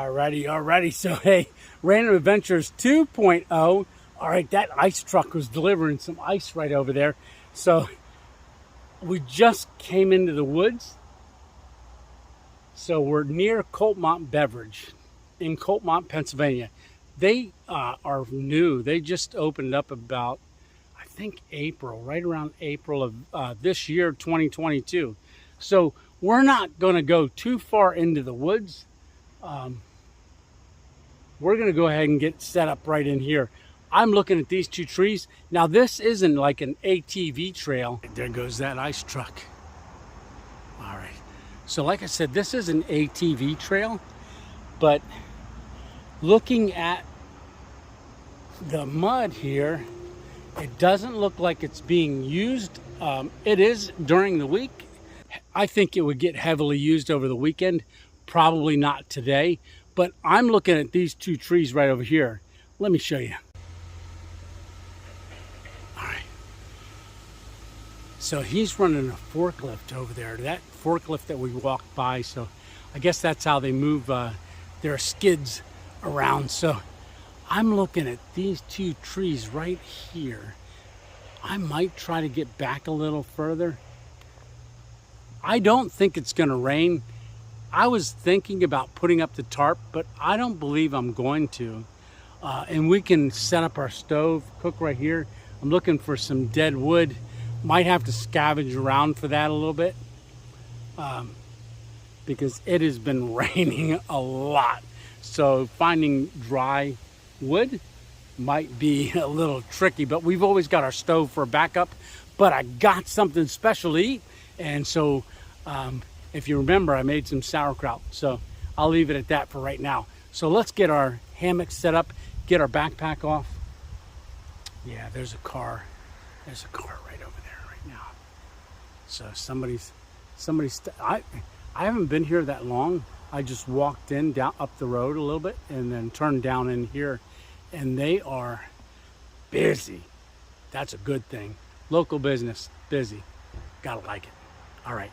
Alrighty. So, hey, Random Adventures 2.0. All right, that ice truck was delivering some ice right over there. So, we just came into the woods. So, we're near Kulpmont Beverage in Kulpmont, Pennsylvania. They are new. They just opened up about, I think, April, right around April of this year, 2022. So, we're not going to go too far into the woods. We're going to go ahead and get set up right in here. I'm looking at these two trees. Now, this isn't like an ATV trail. There goes that ice truck. All right. So like I said, this is an ATV trail, but looking at the mud here, it doesn't look like it's being used. It is during the week. I think it would get heavily used over the weekend. Probably not today, but I'm looking at these two trees right over here. Let me show you. All right. So he's running a forklift over there. That forklift that we walked by. So I guess that's how they move their skids around. So I'm looking at these two trees right here. I might try to get back a little further. I don't think it's going to rain. I was thinking about putting up the tarp, but I don't believe I'm going to. And we can set up our stove, cook right here. I'm looking for some dead wood. Might have to scavenge around for that a little bit because it has been raining a lot. So finding dry wood might be a little tricky, but we've always got our stove for a backup. But I got something special to eat, and so if you remember, I made some sauerkraut, so I'll leave it at that for right now. So let's get our hammock set up, get our backpack off. Yeah, there's a car. There's a car right over there right now. So somebody's I haven't been here that long. I just walked in down up the road a little bit and then turned down in here, and they are busy. That's a good thing. Local business, busy. Gotta like it. All right.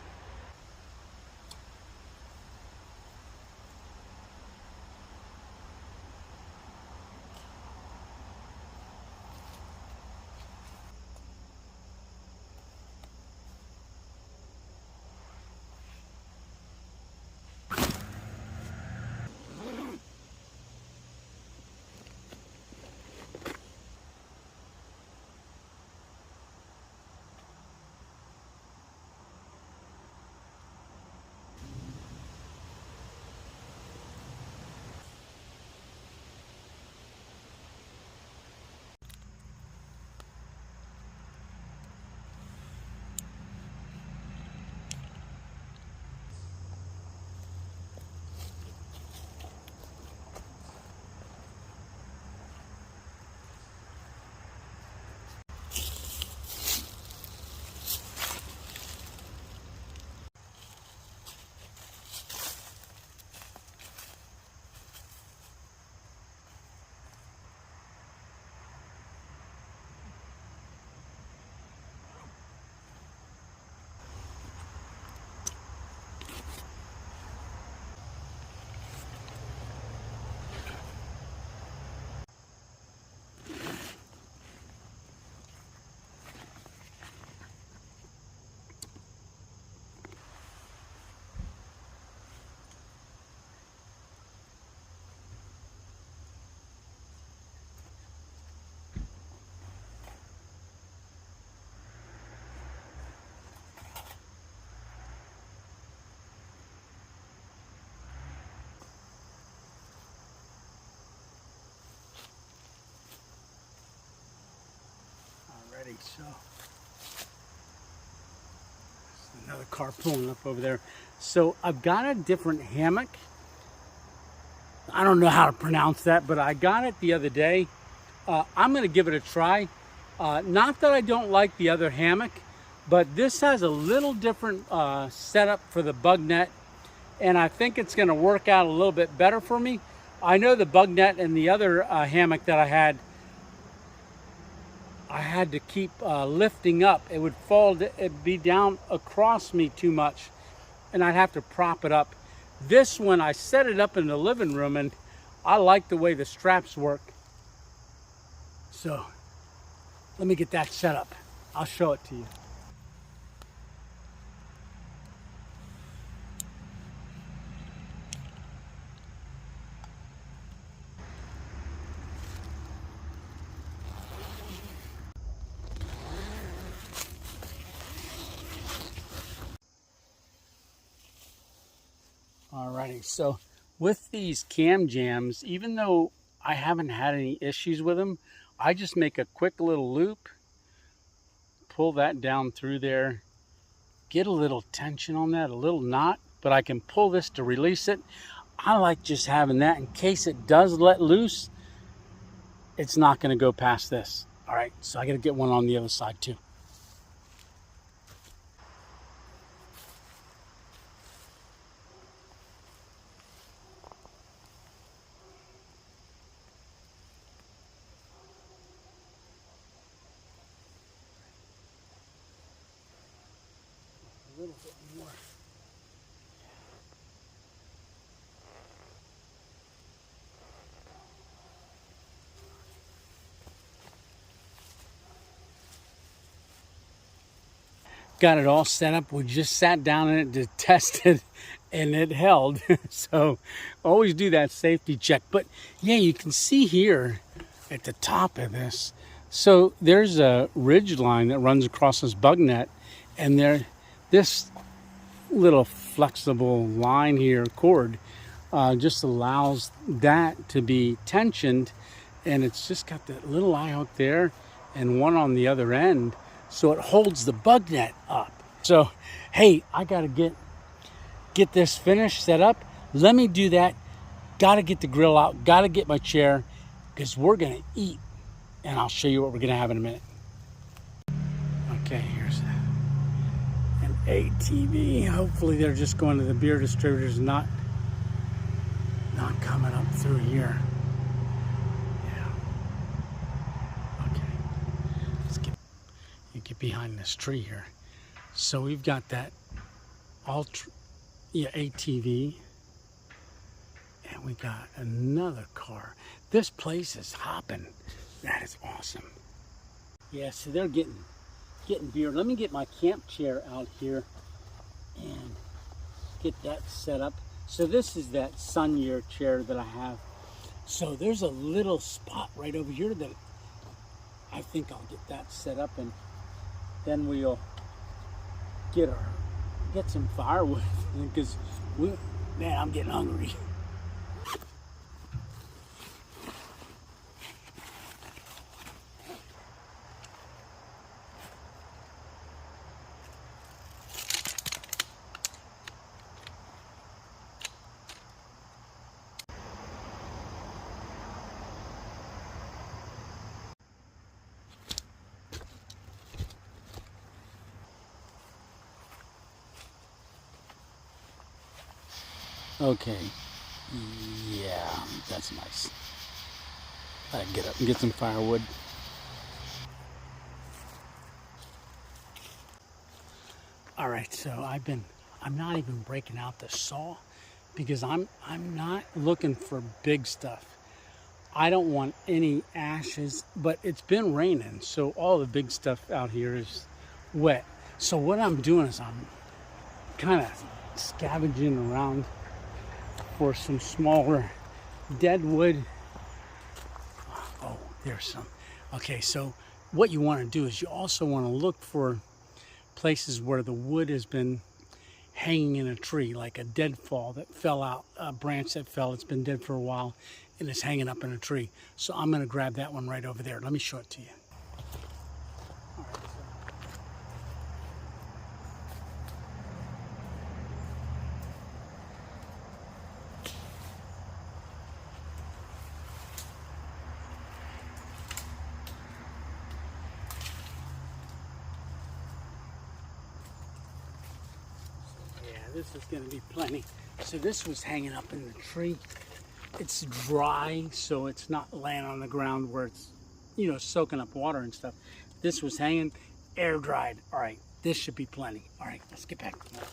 So another car pulling up over there. So I've got a different hammock. I don't know how to pronounce that, but I got it the other day. I'm going to give it a try. Not that I don't like the other hammock, but this has a little different setup for the bug net, and I think it's going to work out a little bit better for me. I know the bug net and the other hammock that I had to keep lifting up. It would fall, it'd be down across me too much, and I'd have to prop it up. This one, I set it up in the living room, and I like the way the straps work. So let me get that set up. I'll show it to you. Alrighty, so with these cam jams, even though I haven't had any issues with them, I just make a quick little loop, pull that down through there, get a little tension on that, a little knot, but I can pull this to release it. I like just having that in case it does let loose, it's not going to go past this. All right, so I got to get one on the other side too. A little bit more. Got it all set up. We just sat down in it to test it, and it held. So always do that safety check. But yeah, you can see here at the top of this, so there's a ridge line that runs across this bug net, and this little flexible line here, cord, just allows that to be tensioned, and it's just got that little eye hook there and one on the other end, so it holds the bug net up. So hey, I gotta get this finished, set up. Let me do that. Gotta get the grill out, gotta get my chair, because we're gonna eat, and I'll show you what we're gonna have in a minute. Okay, here's an ATV. Hopefully they're just going to the beer distributors, not coming up through here. Yeah. Okay. Let's get behind this tree here. So we've got that ATV, and we got another car. This place is hopping. That is awesome. Yeah, so they're getting beer. Let me get my camp chair out here and get that set up. So this is that Sunyear chair that I have. So there's a little spot right over here that I think I'll get that set up, and then we'll get some firewood, because man, I'm getting hungry. Okay, yeah, that's nice. I can get up and get some firewood. All right, so I'm not even breaking out the saw, because I'm not looking for big stuff. I don't want any ashes, but it's been raining, so all the big stuff out here is wet. So what I'm doing is I'm kind of scavenging around for some smaller dead wood. Oh, there's some. Okay, so what you want to do is you also want to look for places where the wood has been hanging in a tree, like a deadfall that fell out, a branch that fell, it's been dead for a while, and it's hanging up in a tree. So I'm going to grab that one right over there. Let me show it to you. All right, this is going to be plenty. So this was hanging up in the tree. It's dry, so it's not laying on the ground where it's, soaking up water and stuff. This was hanging air dried. All right, this should be plenty. All right, let's get back to that.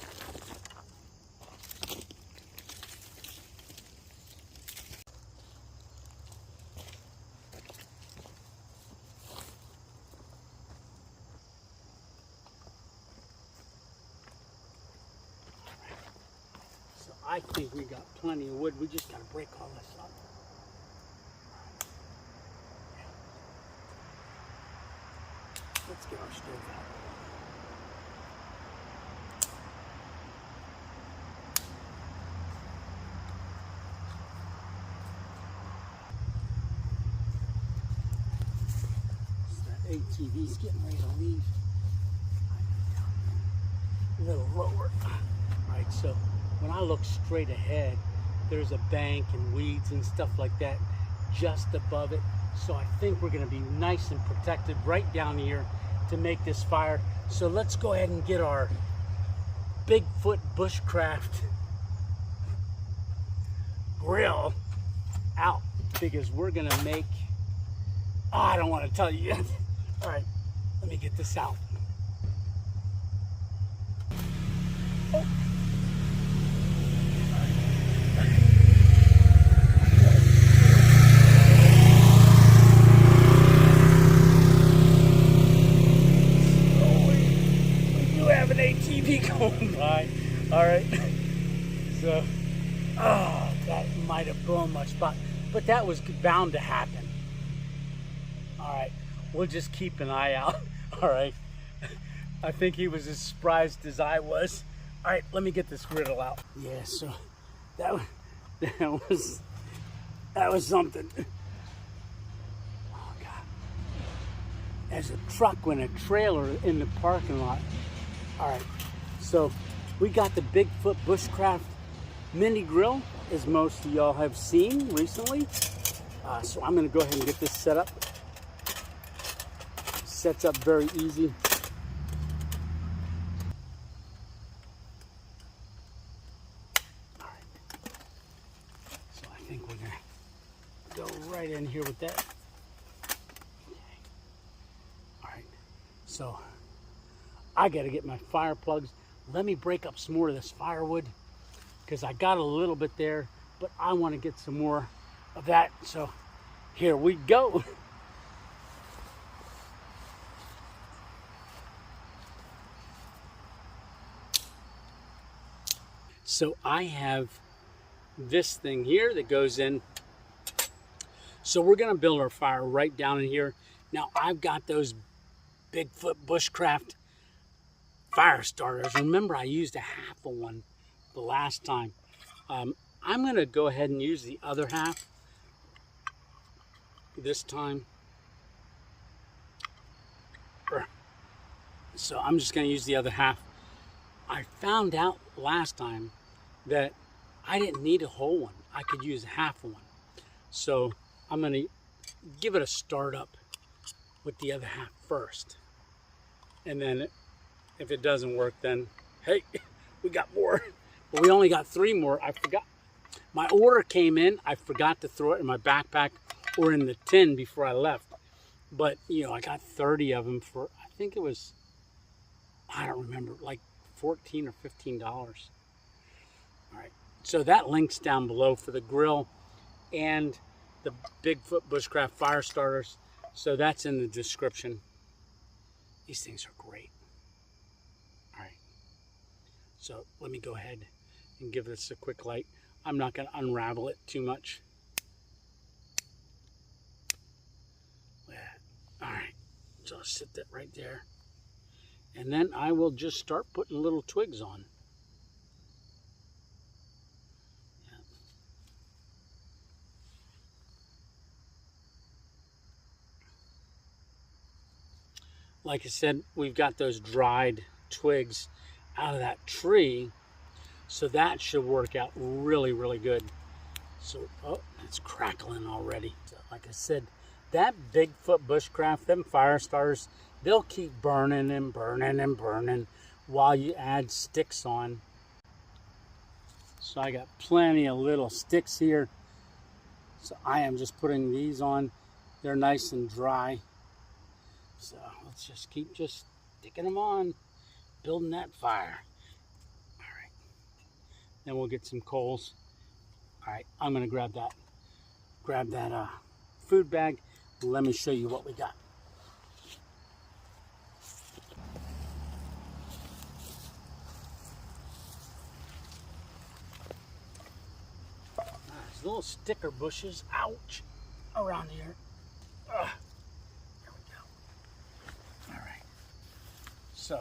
I think we got plenty of wood. We just got to break all this up. Let's get our stove out. ATV's getting ready to leave. A little lower. Alright, so when I look straight ahead, there's a bank and weeds and stuff like that just above it. So I think we're going to be nice and protected right down here to make this fire. So let's go ahead and get our Bigfoot Bushcraft grill out, because we're going to make, oh, I don't want to tell you yet. All right, let me get this out. Oh. We do have an ATV going by. All right, so, oh, that might have blown my spot, but that was bound to happen. All right. We'll just keep an eye out. All right. I think he was as surprised as I was. All right, let me get this griddle out. Yeah, so that was something. Oh God. There's a truck and a trailer in the parking lot. All right. So we got the Bigfoot Bushcraft mini grill, as most of y'all have seen recently. So I'm going to go ahead and get this set up. Sets up very easy. All right. So I think we're gonna go right in here with that. Okay. All right. So I gotta get my fire plugs. Let me break up some more of this firewood, because I got a little bit there, but I want to get some more of that. So here we go. So I have this thing here that goes in. So we're going to build our fire right down in here. Now I've got those Bigfoot Bushcraft fire starters. Remember, I used a half of one the last time. I'm going to go ahead and use the other half this time. So I'm just going to use the other half. I found out last time that I didn't need a whole one. I could use a half one. So I'm going to give it a start up with the other half first. And then if it doesn't work, then hey, we got more. But we only got 3 more. I forgot. My order came in. I forgot to throw it in my backpack or in the tin before I left. But, you know, I got 30 of them for, I think it was, I don't remember, like $14 or $15. All right, so that link's down below for the grill and the Bigfoot Bushcraft fire starters. So that's in the description. These things are great. All right, so let me go ahead and give this a quick light. I'm not going to unravel it too much. All right, so I'll sit that right there. And then I will just start putting little twigs on. Yeah. Like I said, we've got those dried twigs out of that tree, so that should work out really, really good. So, oh, it's crackling already. So, like I said, that Bigfoot Bushcraft, them fire starters, they'll keep burning and burning and burning while you add sticks on. So I got plenty of little sticks here. So I am just putting these on. They're nice and dry. So let's just keep just sticking them on, building that fire. All right. Then we'll get some coals. All right, I'm gonna grab that food bag. Let me show you what we got. little sticker bushes, ouch, around here. There we go. All right. So,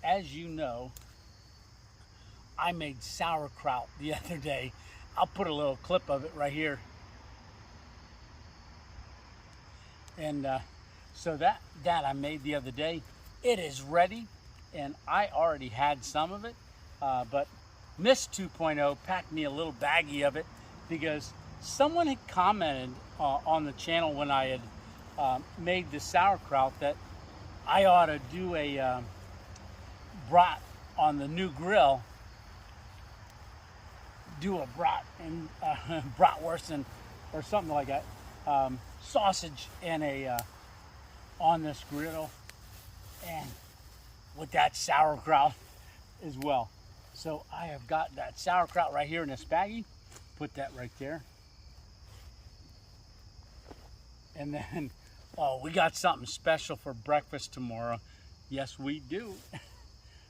as you know, I made sauerkraut the other day. I'll put a little clip of it right here. And so that I made the other day, it is ready, and I already had some of it, but Miss 2.0 packed me a little baggie of it because someone had commented on the channel when I had made the sauerkraut that I ought to do a brat on the new grill. Do a brat and bratwurst and or something like that, sausage and a on this griddle, and with that sauerkraut as well. So I have got that sauerkraut right here in this baggie. Put that right there. And then, oh, we got something special for breakfast tomorrow. Yes, we do.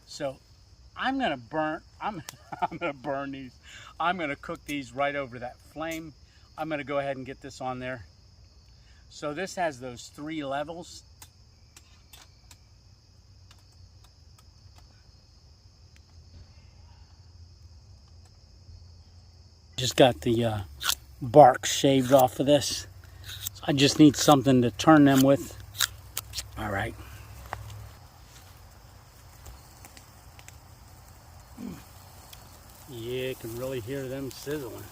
So I'm gonna burn these. I'm gonna cook these right over that flame. I'm gonna go ahead and get this on there. So this has those 3 levels. Just got the bark shaved off of this. So I just need something to turn them with. All right. Yeah, you can really hear them sizzling.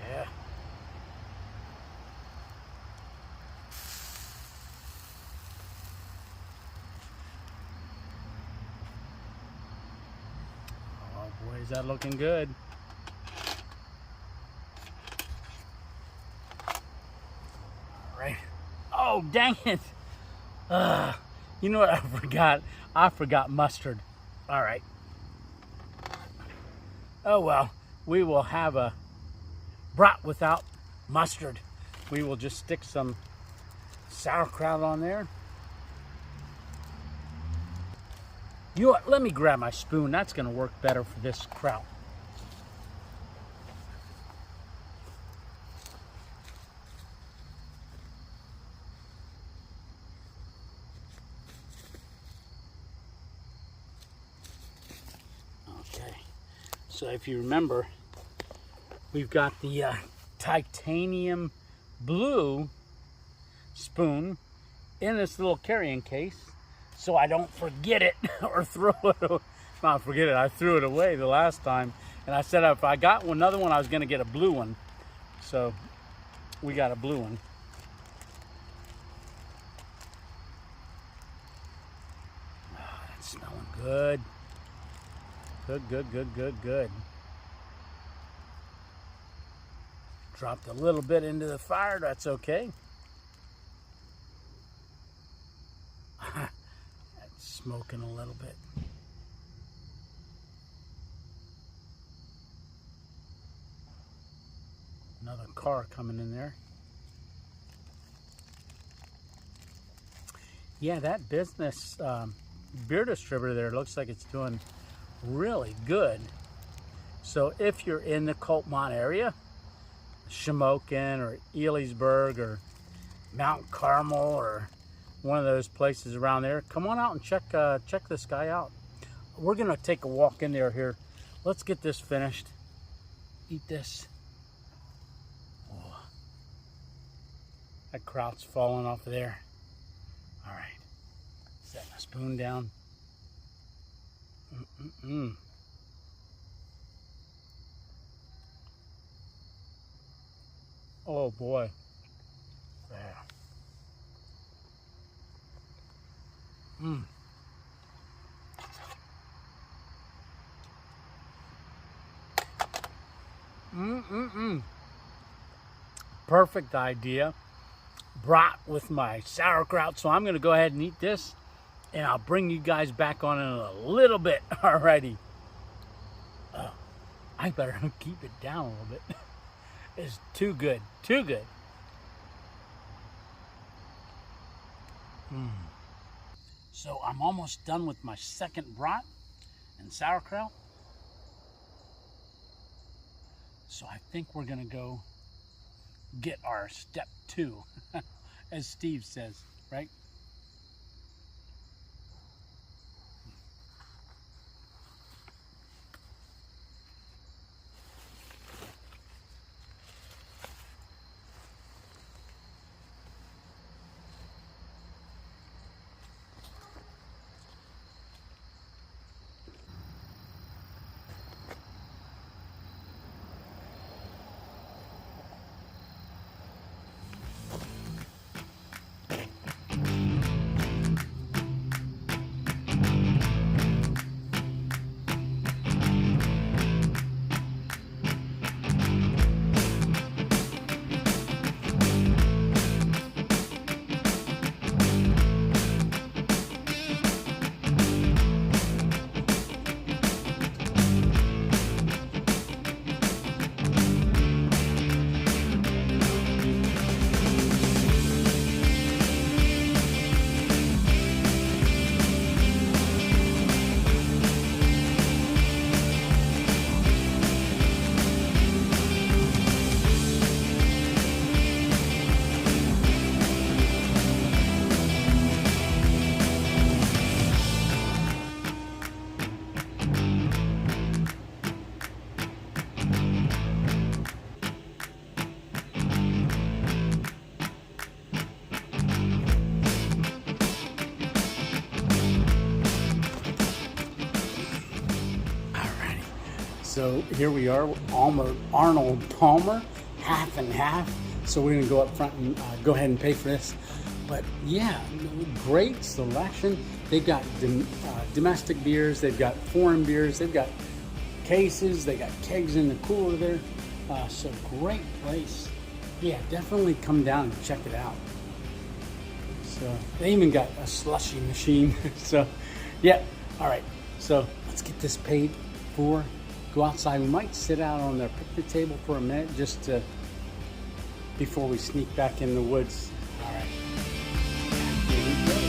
Yeah. Oh boy, is that looking good. All right. Oh, dang it. You know what I forgot? I forgot mustard. All right. Oh well, we will have a brat without mustard. We will just stick some sauerkraut on there. You know what? Let me grab my spoon. That's going to work better for this kraut. Okay. So if you remember, we've got the titanium blue spoon in this little carrying case, so I don't forget it or throw it away. Not forget it, I threw it away the last time, and I said if I got another one I was going to get a blue one, so we got a blue one. Oh, that's smelling good. Good. Dropped a little bit into the fire, that's okay. That's smoking a little bit. Another car coming in there. Yeah, that business beer distributor there looks like it's doing really good. So if you're in the Kulpmont area, Hammock or Elysburg or Mount Carmel or one of those places around there, come on out and check this guy out. We're gonna take a walk in there here. Let's get this finished. Eat this. Oh, that kraut's falling off of there. All right, set my spoon down. Oh boy. Yeah. Perfect idea. Brat with my sauerkraut. So I'm going to go ahead and eat this, and I'll bring you guys back on in a little bit. Alrighty. I better keep it down a little bit. is too good, too good. So I'm almost done with my second brat and sauerkraut. So I think we're gonna go get our step 2, as Steve says, right? So here we are, almost Arnold Palmer, half and half. So we're gonna go up front and go ahead and pay for this. But yeah, great selection. They've got domestic beers, they've got foreign beers, they've got cases, they got kegs in the cooler there. So great place. Yeah, definitely come down and check it out. So they even got a slushy machine. So yeah, all right. So let's get this paid for. Go outside. We might sit out on their picnic table for a minute just to, before we sneak back in the woods. All right. Here we go.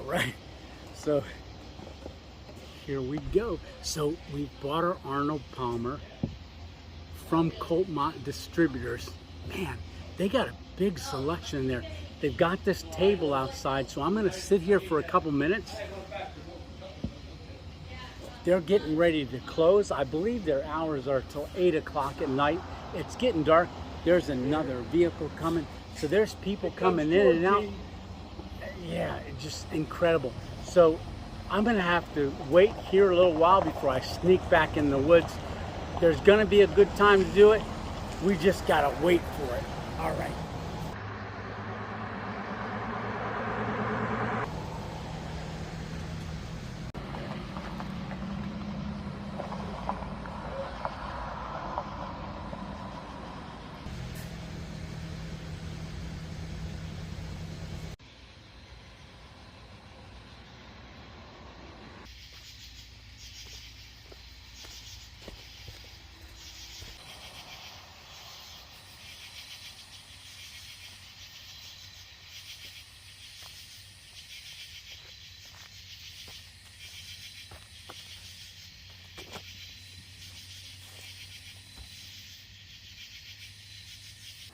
Right, so here we go. So we bought our Arnold Palmer from Kulpmont Distributors. Man, they got a big selection there. They've got this table outside, so I'm gonna sit here for a couple minutes. They're getting ready to close. I believe their hours are till 8 o'clock at night. It's getting dark. There's another vehicle coming. So there's people coming in and out. Yeah, it's just incredible. So I'm gonna have to wait here a little while before I sneak back in the woods. There's gonna be a good time to do it. We just gotta wait for it. All right.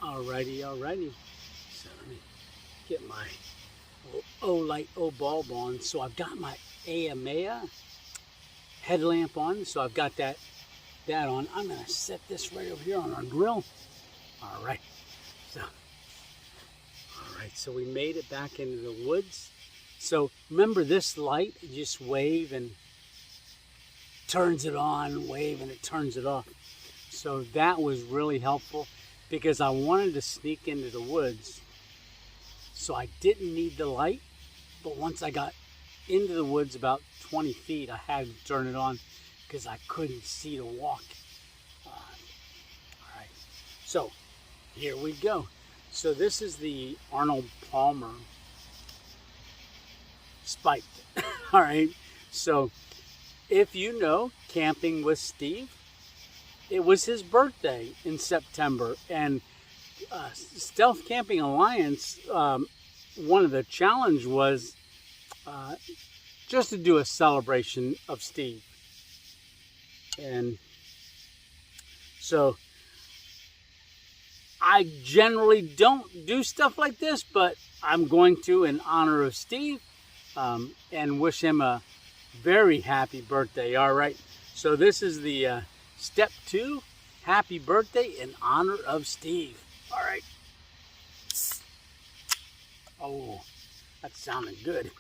Alrighty. So let me get my light bulb on. So I've got my Amaya headlamp on. So I've got that on. I'm gonna set this right over here on our grill. Alright, so we made it back into the woods. So remember this light, you just wave and turns it on, wave and it turns it off. So that was really helpful because I wanted to sneak into the woods. So I didn't need the light, but once I got into the woods about 20 feet, I had to turn it on because I couldn't see to walk. All right, so here we go. So this is the Arnold Palmer spiked. All right, so if you know Camping with Steve, it was his birthday in September, and Stealth Camping Alliance, one of the challenge was just to do a celebration of Steve. And so I generally don't do stuff like this, but I'm going to in honor of Steve and wish him a very happy birthday. All right, so this is the step 2, happy birthday in honor of Steve. All right. Oh, that sounded good.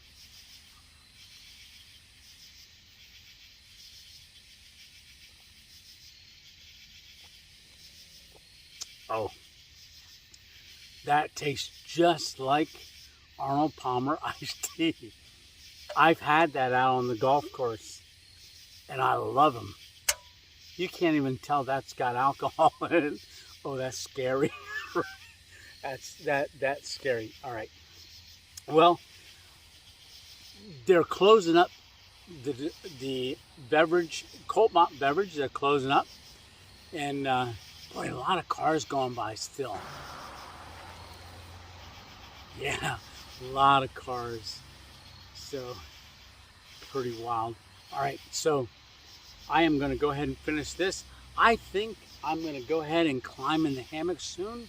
Oh, that tastes just like Arnold Palmer iced tea. I've had that out on the golf course, and I love them. You can't even tell that's got alcohol in it. Oh, that's scary. That's scary. All right. Well, they're closing up the beverage, Kulpmont Beverage. They're closing up, and boy, a lot of cars going by still. Yeah, a lot of cars. So pretty wild. All right, so I am going to go ahead and finish this. I think I'm going to go ahead and climb in the hammock soon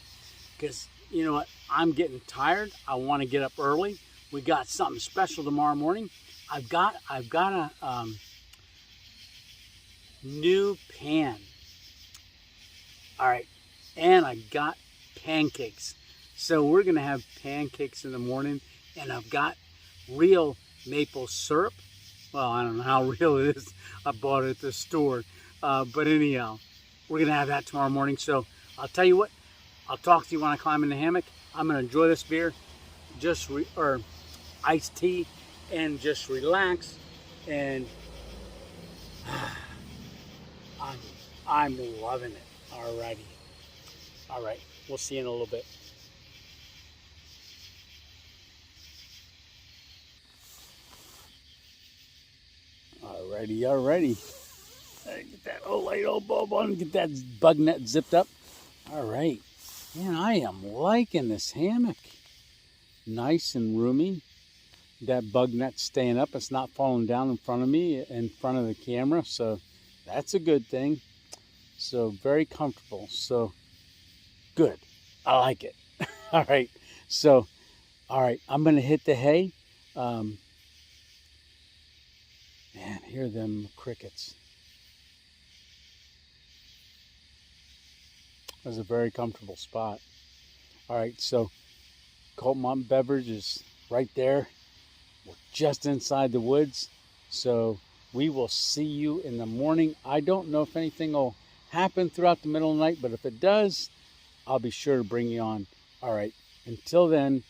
because you know what? I'm getting tired. I want to get up early. We got something special tomorrow morning. I've got a new pan. All right, and I got pancakes. So we're gonna have pancakes in the morning, and I've got real maple syrup. Well, I don't know how real it is. I bought it at the store. But anyhow, we're gonna have that tomorrow morning. So I'll tell you what, I'll talk to you when I climb in the hammock. I'm gonna enjoy this beer, or iced tea, and just relax. And I'm loving it. Alrighty. All right, we'll see you in a little bit. Alrighty. Get that old bulb on, get that bug net zipped up. All right, man, I am liking this hammock. Nice and roomy. That bug net's staying up. It's not falling down in front of me, in front of the camera, so that's a good thing. So very comfortable. So good. I like it. All right. So, all right, I'm going to hit the hay. Man, hear them crickets. That's a very comfortable spot. All right, so Kulpmont Beverage is right there. We're just inside the woods. So we will see you in the morning. I don't know if anything will happen throughout the middle of the night, but if it does, I'll be sure to bring you on. All right, until then,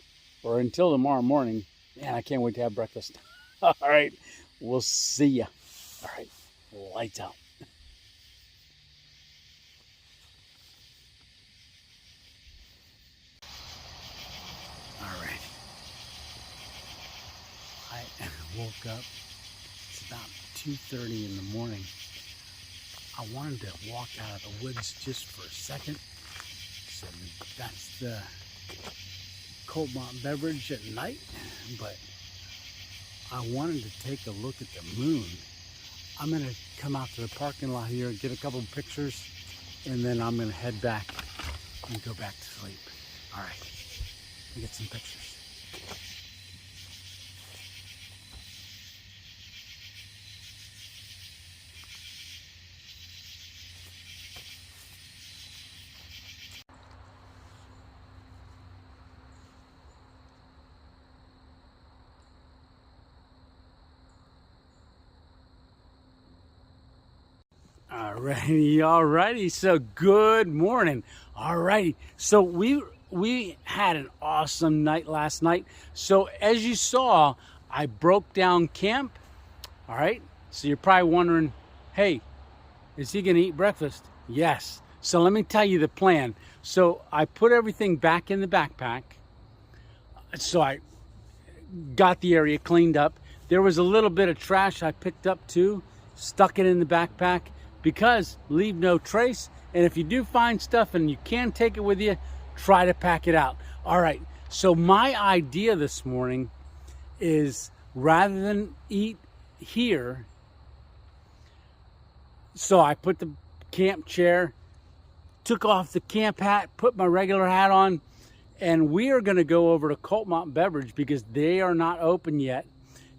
or until tomorrow morning, man, I can't wait to have breakfast. All right, we'll see ya. All right, lights out. All right, I woke up. It's about 2:30 in the morning. I wanted to walk out of the woods just for a second. So that's the Kulpmont Beverage at night, but I wanted to take a look at the moon. I'm gonna come out to the parking lot here, get a couple pictures, and then I'm gonna head back and go back to sleep. All right, let me get some pictures. Alrighty. So good morning. Alrighty. So we had an awesome night last night. So as you saw, I broke down camp. All right. So you're probably wondering, hey, is he gonna eat breakfast? Yes. So let me tell you the plan. So I put everything back in the backpack. So I got the area cleaned up. There was a little bit of trash I picked up too, stuck it in the backpack, because leave no trace. And if you do find stuff and you can take it with you, try to pack it out. All right, so my idea this morning is, rather than eat here, so I put the camp chair, took off the camp hat, put my regular hat on, and we are gonna go over to Kulpmont Beverage because they are not open yet.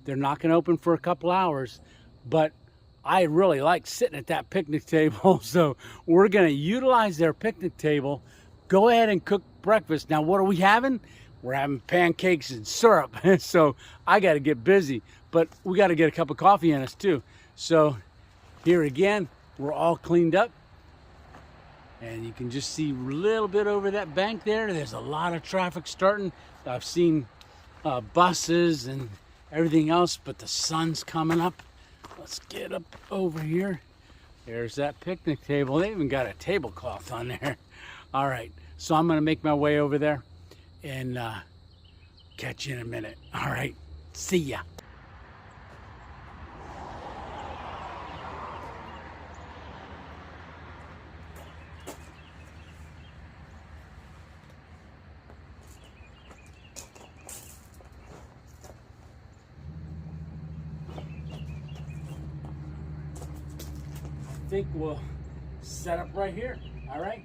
They're not gonna open for a couple hours, but I really like sitting at that picnic table. So we're gonna utilize their picnic table, go ahead and cook breakfast. Now, what are we having? We're having pancakes and syrup. So I gotta get busy, but we gotta get a cup of coffee in us too. So here again, we're all cleaned up. And you can just see a little bit over that bank there. There's a lot of traffic starting. I've seen buses and everything else, but the sun's coming up. Let's get up over here. There's that picnic table. They even got a tablecloth on there. All right, so I'm gonna make my way over there and catch you in a minute. All right, see ya. I think we'll set up right here. All right.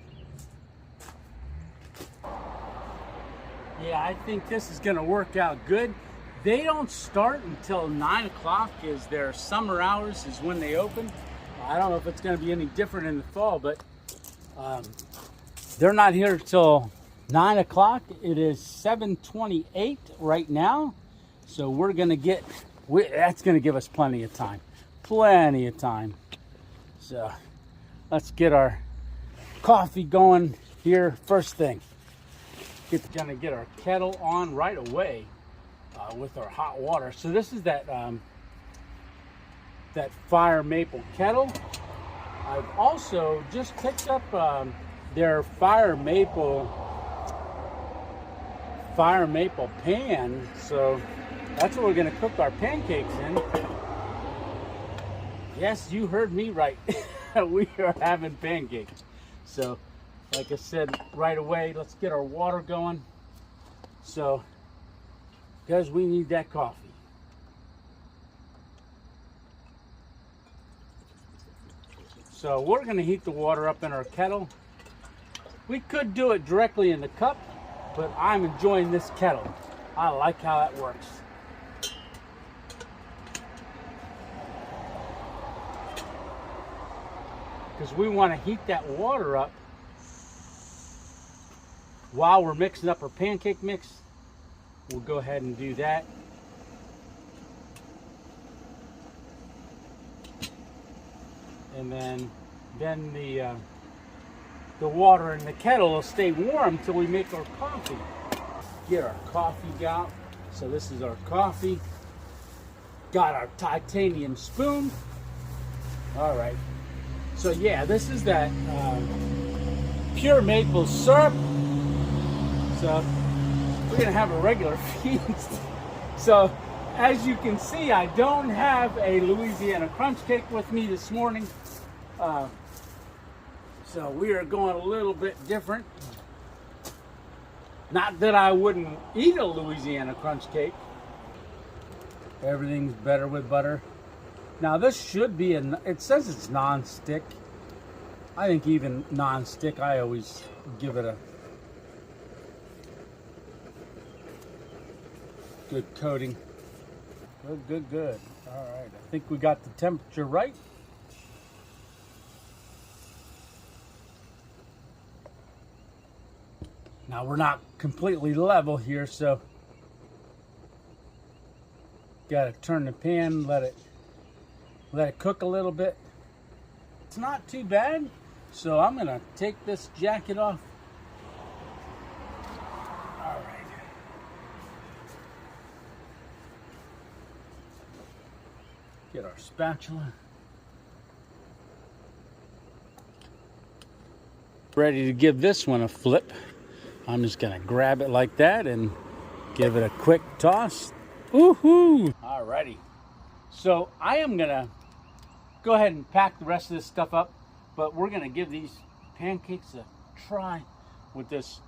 Yeah, I think this is gonna work out good. They don't start until 9 o'clock, is their summer hours, is when they open. I don't know if it's gonna be any different in the fall, but they're not here till 9 o'clock. It is 7:28 right now. So we're gonna get, that's gonna give us plenty of time. Plenty of time. So let's get our coffee going here first thing. Gonna get our kettle on right away with our hot water. So this is that that fire maple kettle. I've also just picked up their fire maple pan. So that's what we're gonna cook our pancakes in. Yes, you heard me right. We are having pancakes. So, like I said, right away, let's get our water going. So, because we need that coffee. So, we're going to heat the water up in our kettle. We could do it directly in the cup, but I'm enjoying this kettle. I like how that works. Because we want to heat that water up while we're mixing up our pancake mix. We'll go ahead and do that. And then the water in the kettle will stay warm till we make our coffee. Get our coffee out. So this is our coffee. Got our titanium spoon. All right. So yeah, this is that pure maple syrup. So we're gonna have a regular feast. So as you can see, I don't have a Louisiana crunch cake with me this morning. So we are going a little bit different. Not that I wouldn't eat a Louisiana crunch cake. Everything's better with butter. Now this should be, it says it's non-stick. I think even non-stick, I always give it a good coating. Good. All right, I think we got the temperature right. Now we're not completely level here, so got to turn the pan, let it cook a little bit. It's not too bad. So I'm gonna take this jacket off. All right. Get our spatula. Ready to give this one a flip. I'm just gonna grab it like that and give it a quick toss. Woohoo! Alrighty. So I am gonna go ahead and pack the rest of this stuff up, but we're gonna give these pancakes a try with this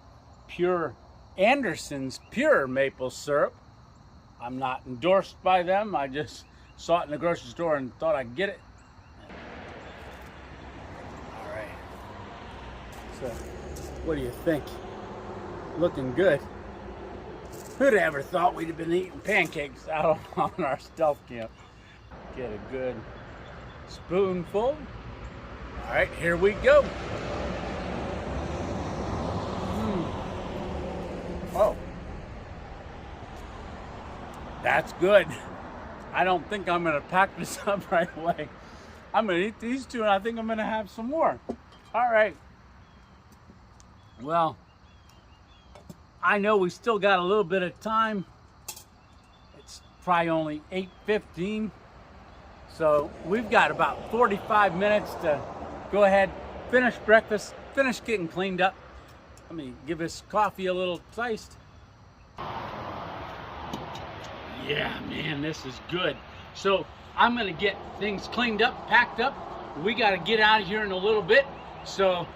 pure Anderson's pure maple syrup. I'm not endorsed by them. I just saw it in the grocery store and thought I'd get it. All right. So, what do you think? Looking good. Who'd ever thought we'd have been eating pancakes out on our stealth camp? Get a good spoonful. All right, here we go. Oh, that's good. I don't think I'm gonna pack this up right away. I'm gonna eat these two and I think I'm gonna have some more. All right. Well, I know we still got a little bit of time. It's probably only 8:15. So we've got about 45 minutes to go ahead, finish breakfast, finish getting cleaned up. Let me give this coffee a little taste. Yeah, man, this is good. So I'm gonna get things cleaned up, packed up. We gotta get out of here in a little bit. So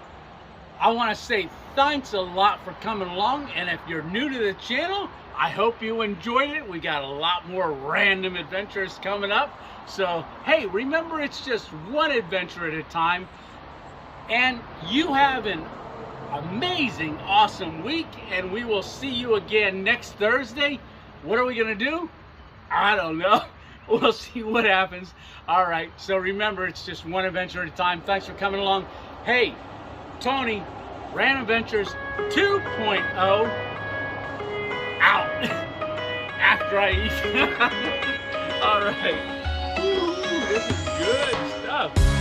I wanna say thanks a lot for coming along. And if you're new to the channel, I hope you enjoyed it. We got a lot more random adventures coming up. So, hey, remember it's just one adventure at a time. And you have an amazing, awesome week. And we will see you again next Thursday. What are we gonna do? I don't know. We'll see what happens. All right, so remember, it's just one adventure at a time. Thanks for coming along. Hey, Tony, Random Adventures 2.0 out after I eat. All right. Ooh, this is good stuff.